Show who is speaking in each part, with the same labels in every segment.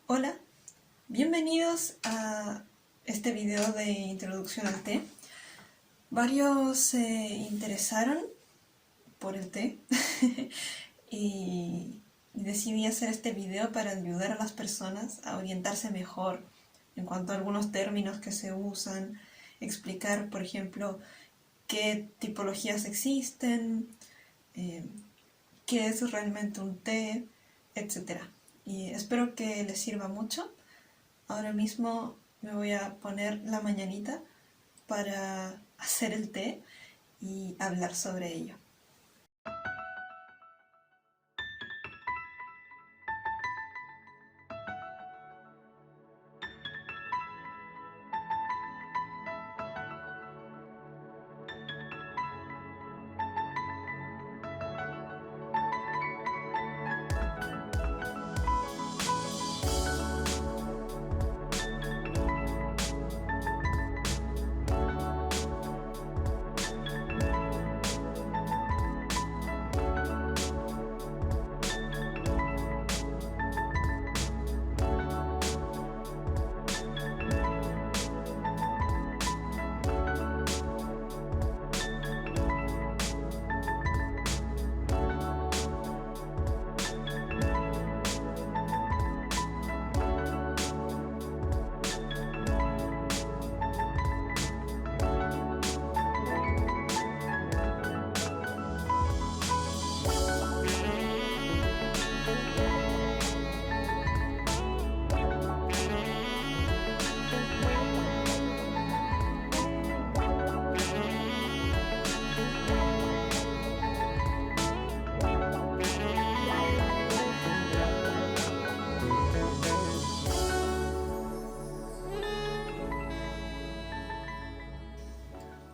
Speaker 1: Hola, bienvenidos a este video de introducción al té. Varios se interesaron por el té y decidí hacer este video para ayudar a las personas a orientarse mejor en cuanto a algunos términos que se usan, explicar, por ejemplo, qué tipologías existen, qué es realmente un té, etc. Y espero que les sirva mucho. Ahora mismo me voy a poner la mañanita para hacer el té y hablar sobre ello.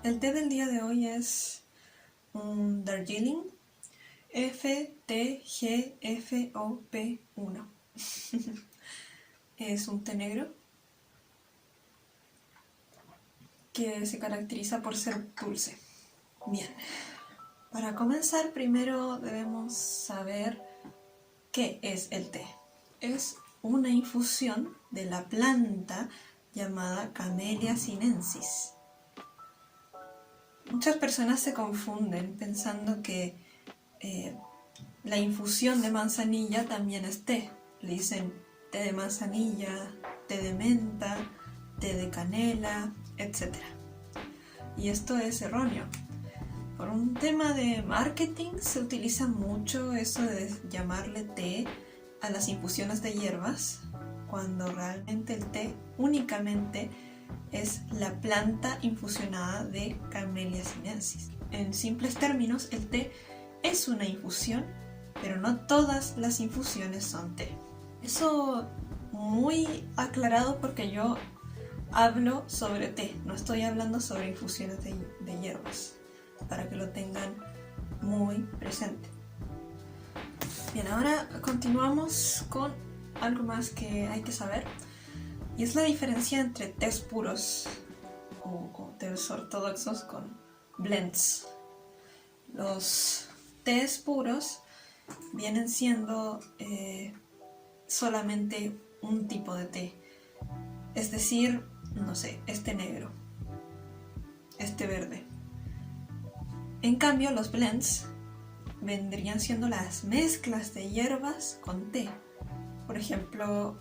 Speaker 1: El té del día de hoy es un Darjeeling FTGFOP1. Es un té negro que se caracteriza por ser dulce. Bien, para comenzar primero debemos saber qué es el té. Es una infusión de la planta llamada Camellia sinensis. Muchas personas se confunden pensando que la infusión de manzanilla también es té. Le dicen té de manzanilla, té de menta, té de canela, etc. Y esto es erróneo. Por un tema de marketing se utiliza mucho eso de llamarle té a las infusiones de hierbas, cuando realmente el té únicamente es la planta infusionada de Camellia sinensis. En simples términos, el té es una infusión, pero no todas las infusiones son té. Eso muy aclarado porque yo hablo sobre té, no estoy hablando sobre infusiones de hierbas, para que lo tengan muy presente. Bien, ahora continuamos con algo más que hay que saber, y es la diferencia entre tés puros o tés ortodoxos con blends. Los tés puros vienen siendo solamente un tipo de té, es decir, no sé, este negro, este verde. En cambio, los blends vendrían siendo las mezclas de hierbas con té. Por ejemplo,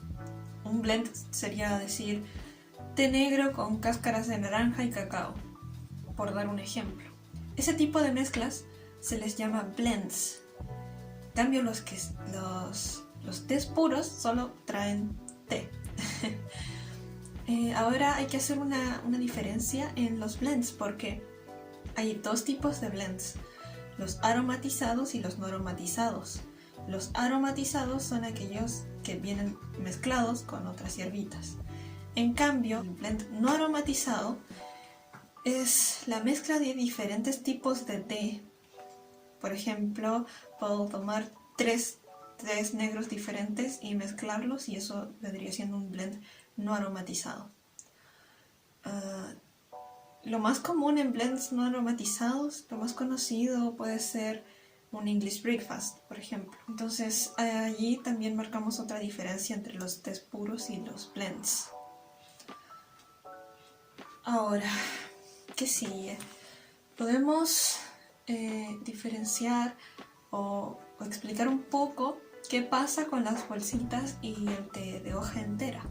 Speaker 1: un blend sería decir té negro con cáscaras de naranja y cacao, por dar un ejemplo. Ese tipo de mezclas se les llama blends. En cambio, los tés puros solo traen té. Ahora hay que hacer una diferencia en los blends, porque hay dos tipos de blends: los aromatizados y los no aromatizados. Los aromatizados son aquellos que vienen mezclados con otras hierbitas. En cambio, el blend no aromatizado es la mezcla de diferentes tipos de té. Por ejemplo, puedo tomar tres tés negros diferentes y mezclarlos, y eso vendría siendo un blend no aromatizado. Lo más común en blends no aromatizados, lo más conocido puede ser un English breakfast, por ejemplo. Entonces allí también marcamos otra diferencia entre los tés puros y los blends. Ahora, ¿qué sigue? Podemos diferenciar o explicar un poco qué pasa con las bolsitas y el té de hoja entera.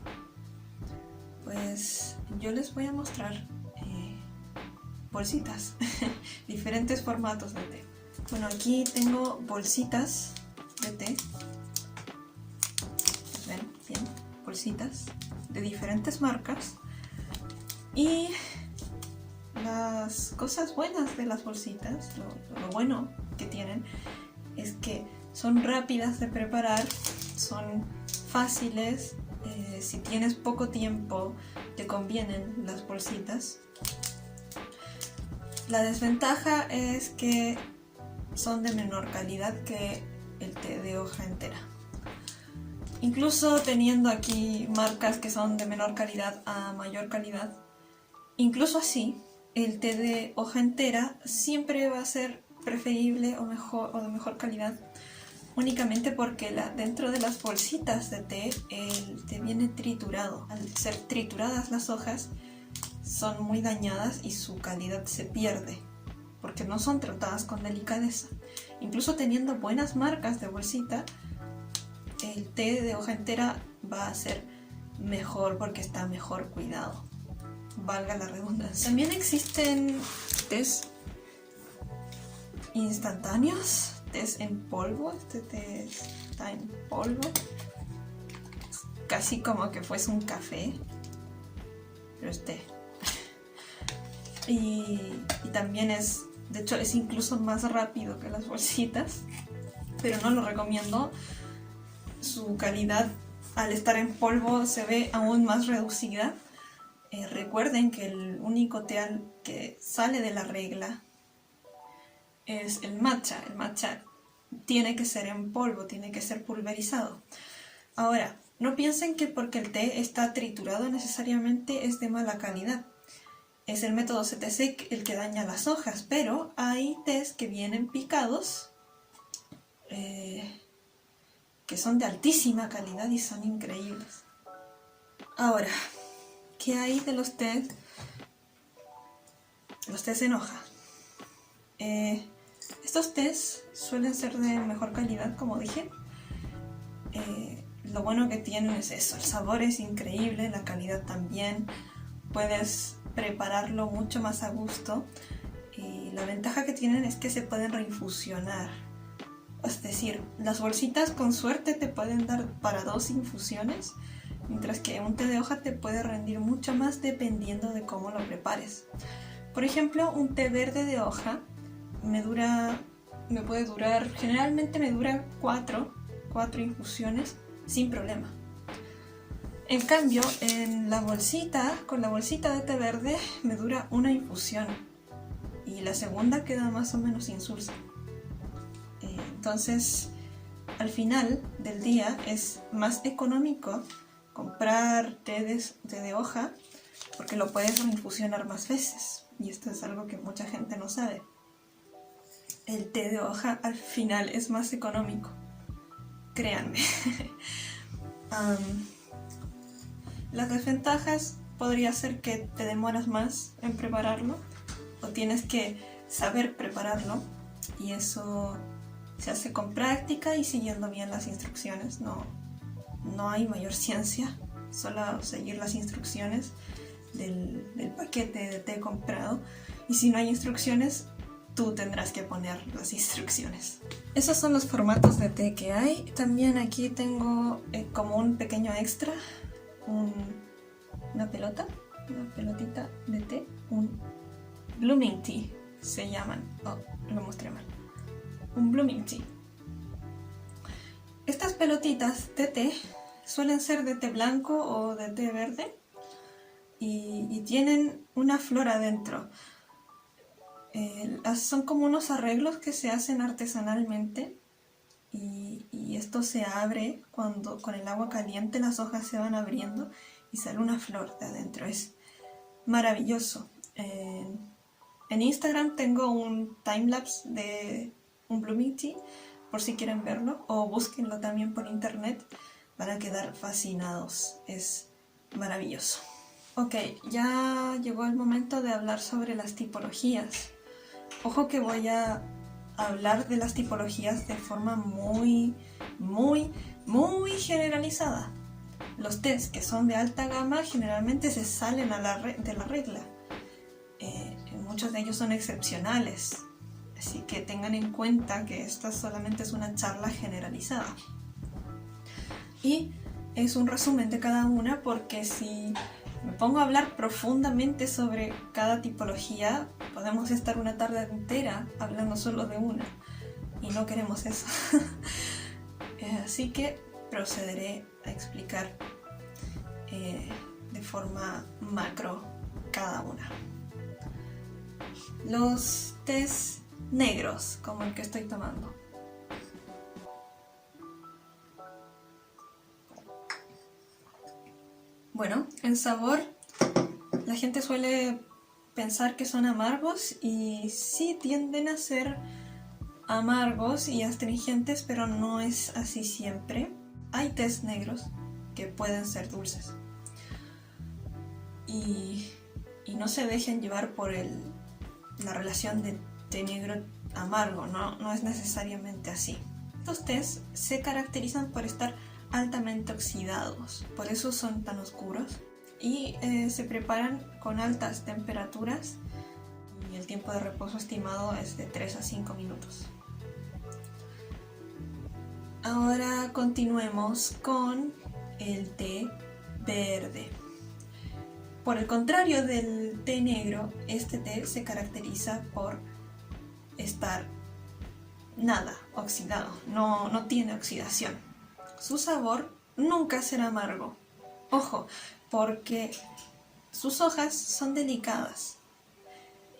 Speaker 1: Pues yo les voy a mostrar bolsitas, diferentes formatos de té. Bueno, aquí tengo bolsitas de té. ¿Ven? Bien, bolsitas de diferentes marcas. Y las cosas buenas de las bolsitas, lo bueno que tienen, es que son rápidas de preparar, son fáciles. Si tienes poco tiempo, te convienen las bolsitas. La desventaja es que son de menor calidad que el té de hoja entera. Incluso teniendo aquí marcas que son de menor calidad a mayor calidad, incluso así, el té de hoja entera siempre va a ser preferible o de mejor calidad, únicamente porque dentro de las bolsitas de té, el té viene triturado. Al ser trituradas las hojas, son muy dañadas y su calidad se pierde, porque no son tratadas con delicadeza. Incluso teniendo buenas marcas de bolsita, el té de hoja entera va a ser mejor porque está mejor cuidado, valga la redundancia. También existen tés instantáneos, tés en polvo. Este té está en polvo, es casi como que fuese un café, pero es té. Y también de hecho es incluso más rápido que las bolsitas, pero no lo recomiendo. Su calidad al estar en polvo se ve aún más reducida. Recuerden que el único té que sale de la regla es el matcha. El matcha tiene que ser en polvo, tiene que ser pulverizado. Ahora, no piensen que porque el té está triturado necesariamente es de mala calidad. Es el método CTC el que daña las hojas, pero hay tés que vienen picados, que son de altísima calidad y son increíbles. Ahora, ¿qué hay de los tés en hoja? Estos tés suelen ser de mejor calidad, como dije. Lo bueno que tienen es eso, el sabor es increíble, la calidad también. Puedes prepararlo mucho más a gusto, y la ventaja que tienen es que se pueden reinfusionar. Es decir, las bolsitas con suerte te pueden dar para 2 infusiones, mientras que un té de hoja te puede rendir mucho más dependiendo de cómo lo prepares. Por ejemplo, un té verde de hoja generalmente me dura 4 infusiones sin problema. En cambio, con la bolsita de té verde me dura 1 infusión y la segunda queda más o menos insulsa. Entonces, al final del día es más económico comprar té de hoja porque lo puedes reinfusionar más veces. Y esto es algo que mucha gente no sabe. El té de hoja al final es más económico, créanme. Las desventajas podría ser que te demoras más en prepararlo o tienes que saber prepararlo, y eso se hace con práctica y siguiendo bien las instrucciones. No hay mayor ciencia, solo seguir las instrucciones del paquete de té comprado, y si no hay instrucciones, tú tendrás que poner las instrucciones. Esos son los formatos de té que hay. También aquí tengo como un pequeño extra, una pelotita de té, un blooming tea se llaman. Oh, lo mostré mal. Un blooming tea. Estas pelotitas de té suelen ser de té blanco o de té verde y tienen una flor adentro. Son como unos arreglos que se hacen artesanalmente, y esto se abre cuando con el agua caliente las hojas se van abriendo y sale una flor de adentro. Es maravilloso. En Instagram tengo un timelapse un Blooming Tea, por si quieren verlo, o búsquenlo también por internet, van a quedar fascinados, es maravilloso. Ok, ya llegó el momento de hablar sobre las tipologías. Ojo que voy a hablar de las tipologías de forma muy generalizada. Los tés que son de alta gama generalmente se salen de la regla. Muchos de ellos son excepcionales, así que tengan en cuenta que esta solamente es una charla generalizada. Y es un resumen de cada una, porque si me pongo a hablar profundamente sobre cada tipología, podemos estar una tarde entera hablando solo de una, y no queremos eso. Así que procederé a explicar de forma macro cada una. Los tés negros, como el que estoy tomando. Bueno, en sabor, la gente suele pensar que son amargos, y sí tienden a ser amargos y astringentes, pero no es así siempre. Hay tés negros que pueden ser dulces. Y no se dejen llevar por la relación de té negro amargo, no es necesariamente así. Estos tés se caracterizan por estar altamente oxidados, por eso son tan oscuros, y se preparan con altas temperaturas, y el tiempo de reposo estimado es de 3 a 5 minutos. Ahora continuemos con el té verde. Por el contrario del té negro, este té se caracteriza por estar nada oxidado, no tiene oxidación. Su sabor nunca será amargo. Ojo, porque sus hojas son delicadas,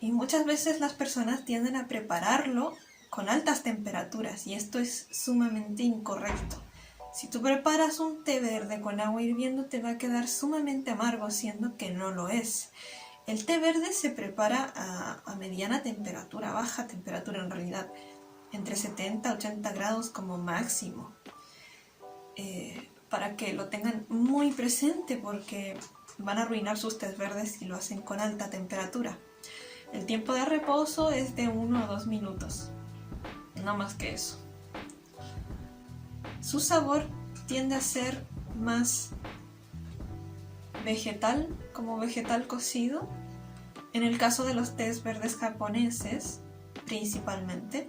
Speaker 1: y muchas veces las personas tienden a prepararlo con altas temperaturas, y esto es sumamente incorrecto. Si tú preparas un té verde con agua hirviendo, te va a quedar sumamente amargo, siendo que no lo es. El té verde se prepara a mediana temperatura, baja temperatura en realidad, entre 70 y 80 grados como máximo. Para que lo tengan muy presente, porque van a arruinar sus tés verdes si lo hacen con alta temperatura. El tiempo de reposo es de 1 o 2 minutos, no más que eso. Su sabor tiende a ser más vegetal, como vegetal cocido, en el caso de los tés verdes japoneses principalmente,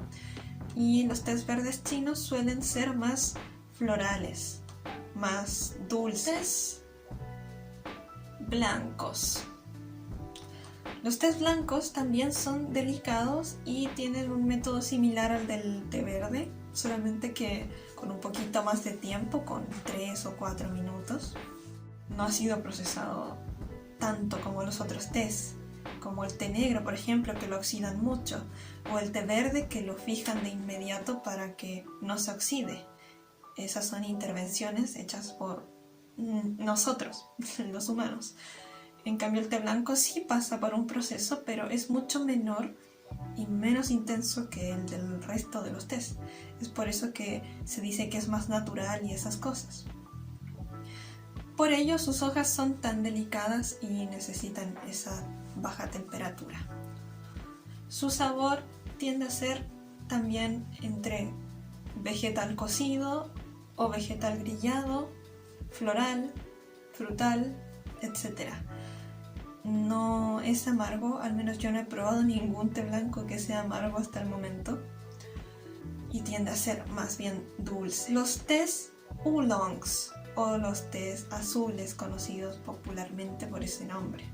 Speaker 1: y los tés verdes chinos suelen ser más florales, más dulces. Blancos. Los tés blancos también son delicados y tienen un método similar al del té verde, solamente que con un poquito más de tiempo, con 3 o 4 minutos. No ha sido procesado tanto como los otros tés, como el té negro, por ejemplo, que lo oxidan mucho, o el té verde, que lo fijan de inmediato para que no se oxide. Esas son intervenciones hechas por nosotros, los humanos. En cambio, el té blanco sí pasa por un proceso, pero es mucho menor y menos intenso que el del resto de los tés. Es por eso que se dice que es más natural y esas cosas. Por ello, sus hojas son tan delicadas y necesitan esa baja temperatura. Su sabor tiende a ser también entre vegetal cocido o vegetal grillado, floral, frutal, etc. No es amargo, al menos yo no he probado ningún té blanco que sea amargo hasta el momento, y tiende a ser más bien dulce. Los tés oolongs, o los tés azules, conocidos popularmente por ese nombre.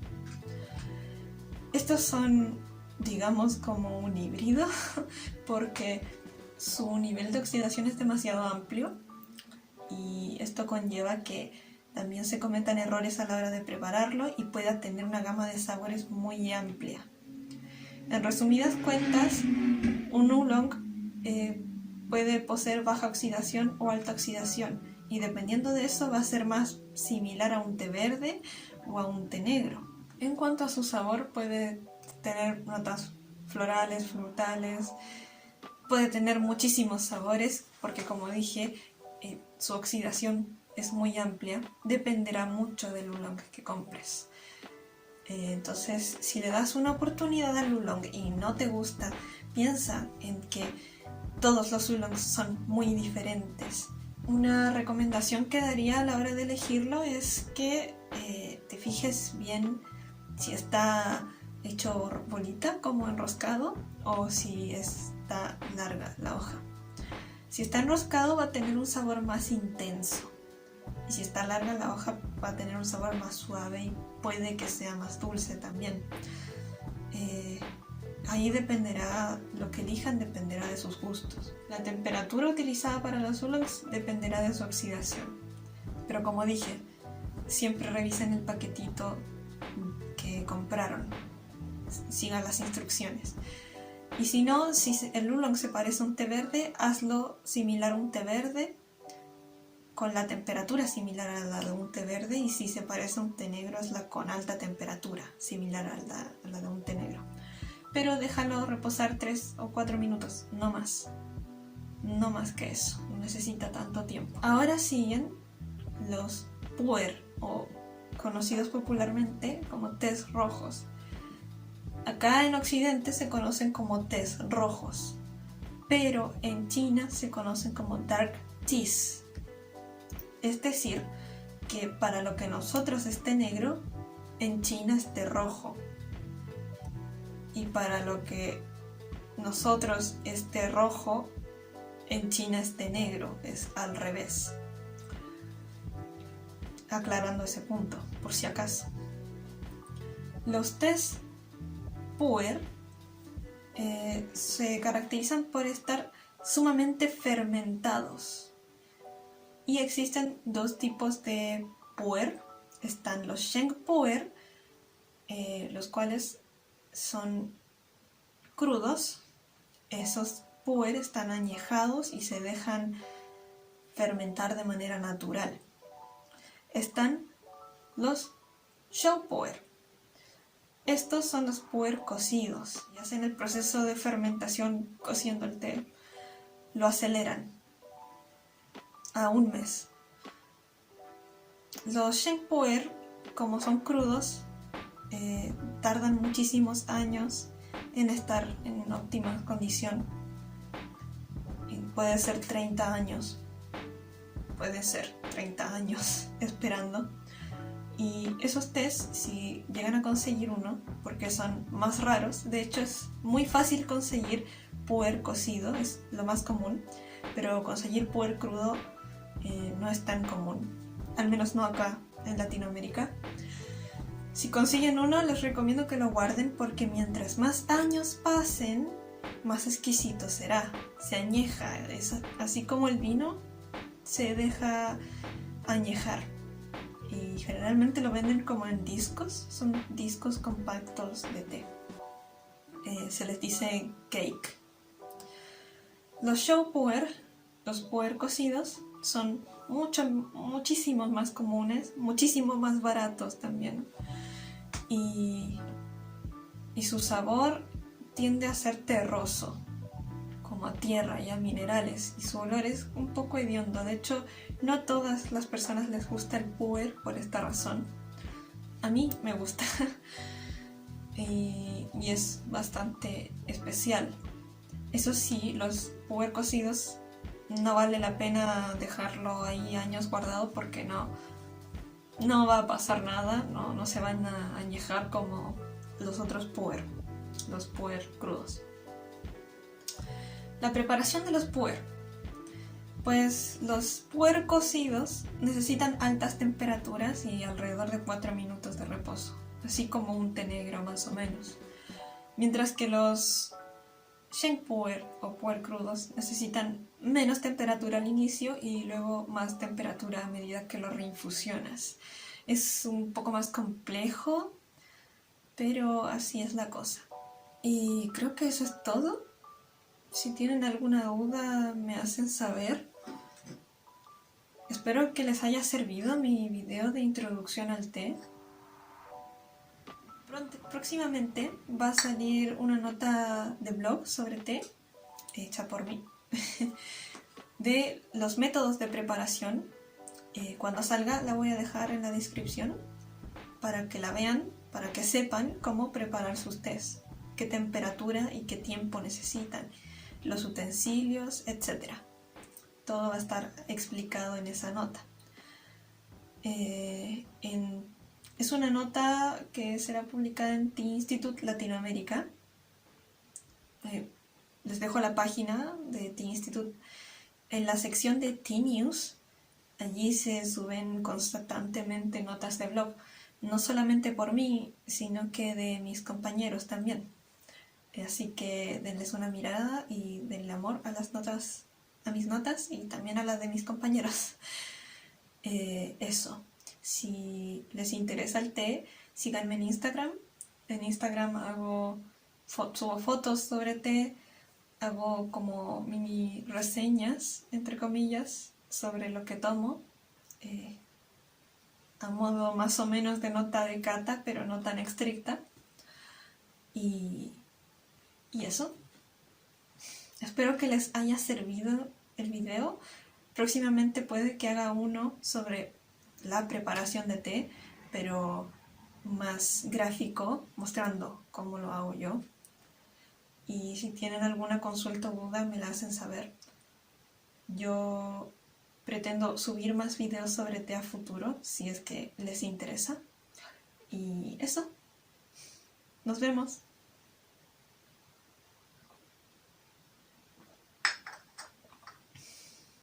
Speaker 1: Estos son, digamos, como un híbrido, porque su nivel de oxidación es demasiado amplio, y esto conlleva que también se cometan errores a la hora de prepararlo y pueda tener una gama de sabores muy amplia. En resumidas cuentas, un oolong puede poseer baja oxidación o alta oxidación, y dependiendo de eso va a ser más similar a un té verde o a un té negro. En cuanto a su sabor, puede tener notas florales, frutales, Puede tener muchísimos sabores porque, como dije, su oxidación es muy amplia. Dependerá mucho del oolong que compres. Entonces, si le das una oportunidad al oolong y no te gusta, piensa en que todos los oolongs son muy diferentes. Una recomendación que daría a la hora de elegirlo es que te fijes bien si está hecho bolita como enroscado o si está larga la hoja. Si está enroscado va a tener un sabor más intenso y si está larga la hoja va a tener un sabor más suave y puede que sea más dulce también. Ahí dependerá, lo que elijan dependerá de sus gustos. La temperatura utilizada para los oolongs dependerá de su oxidación. Pero como dije, siempre revisen el paquetito que compraron. Sigan las instrucciones. Y si no, si el oolong se parece a un té verde, hazlo similar a un té verde, con la temperatura similar a la de un té verde, y si se parece a un té negro, hazla con alta temperatura, similar a la de un té negro. Pero déjalo reposar 3 o 4 minutos, no más. No más que eso, no necesita tanto tiempo. Ahora siguen los pu'er, o conocidos popularmente como tés rojos. Acá en Occidente se conocen como tés rojos, pero en China se conocen como dark teas. Es decir, que para lo que nosotros es té negro, en China es té rojo. Y para lo que nosotros es té rojo, en China es té negro, es al revés. Aclarando ese punto, por si acaso. Los tés pu'er se caracterizan por estar sumamente fermentados. Y existen dos tipos de pu'er. Están los sheng pu'er, los cuales son crudos. Esos pu'er están añejados y se dejan fermentar de manera natural. Están los shou pu'er. Estos son los pu'er cocidos y hacen el proceso de fermentación cociendo el té. Lo aceleran a 1 mes. Los sheng pu'er, como son crudos, tardan muchísimos años en estar en óptima condición. Puede ser 30 años. Puede ser 30 años esperando. Y esos tés, si llegan a conseguir uno, porque son más raros, de hecho es muy fácil conseguir pu'er cocido, es lo más común, pero conseguir pu'er crudo no es tan común, al menos no acá en Latinoamérica. Si consiguen uno, les recomiendo que lo guarden porque mientras más años pasen, más exquisito será. Se añeja, así como el vino se deja añejar. Y generalmente lo venden como en discos, son discos compactos de té. Se les dice cake. Los shou pu'er, los pu'er cocidos, son muchísimos más comunes, muchísimo más baratos también. Y su sabor tiende a ser terroso, como a tierra y a minerales, y su olor es un poco hediondo. De hecho, no a todas las personas les gusta el pu'er por esta razón. A mí me gusta y es bastante especial. Eso sí, los pu'er cocidos no vale la pena dejarlo ahí años guardado porque no va a pasar nada, no se van a añejar como los otros pu'er, los pu'er crudos. La preparación de los pu'er. Pues los pu'er cocidos necesitan altas temperaturas y alrededor de 4 minutos de reposo, así como un té negro más o menos. Mientras que los sheng pu'er o pu'er crudos necesitan menos temperatura al inicio y luego más temperatura a medida que lo reinfusionas. Es un poco más complejo, pero así es la cosa. Y creo que eso es todo. Si tienen alguna duda me hacen saber. Espero que les haya servido mi video de introducción al té. Próximamente va a salir una nota de blog sobre té. hecha por mí, de los métodos de preparación. Cuando salga la voy a dejar en la descripción para que la vean, para que sepan cómo preparar sus tés, qué temperatura y qué tiempo necesitan, los utensilios, etc. Todo va a estar explicado en esa nota. Es una nota que será publicada en Tea Institute Latinoamérica. Les dejo la página de Tea Institute en la sección de Tea News. Allí se suben constantemente notas de blog, no solamente por mí, sino que de mis compañeros también. Así que denles una mirada y denle amor a las notas, a mis notas y también a las de mis compañeros. Eso. Si les interesa el té, síganme en Instagram. En Instagram subo fotos sobre té, hago como mini reseñas, entre comillas, sobre lo que tomo, a modo más o menos de nota de cata, pero no tan estricta. Y eso. Espero que les haya servido el video. Próximamente puede que haga uno sobre la preparación de té, pero más gráfico, mostrando cómo lo hago yo. Y si tienen alguna consulta o duda, me la hacen saber. Yo pretendo subir más videos sobre té a futuro, si es que les interesa. Y eso. Nos vemos.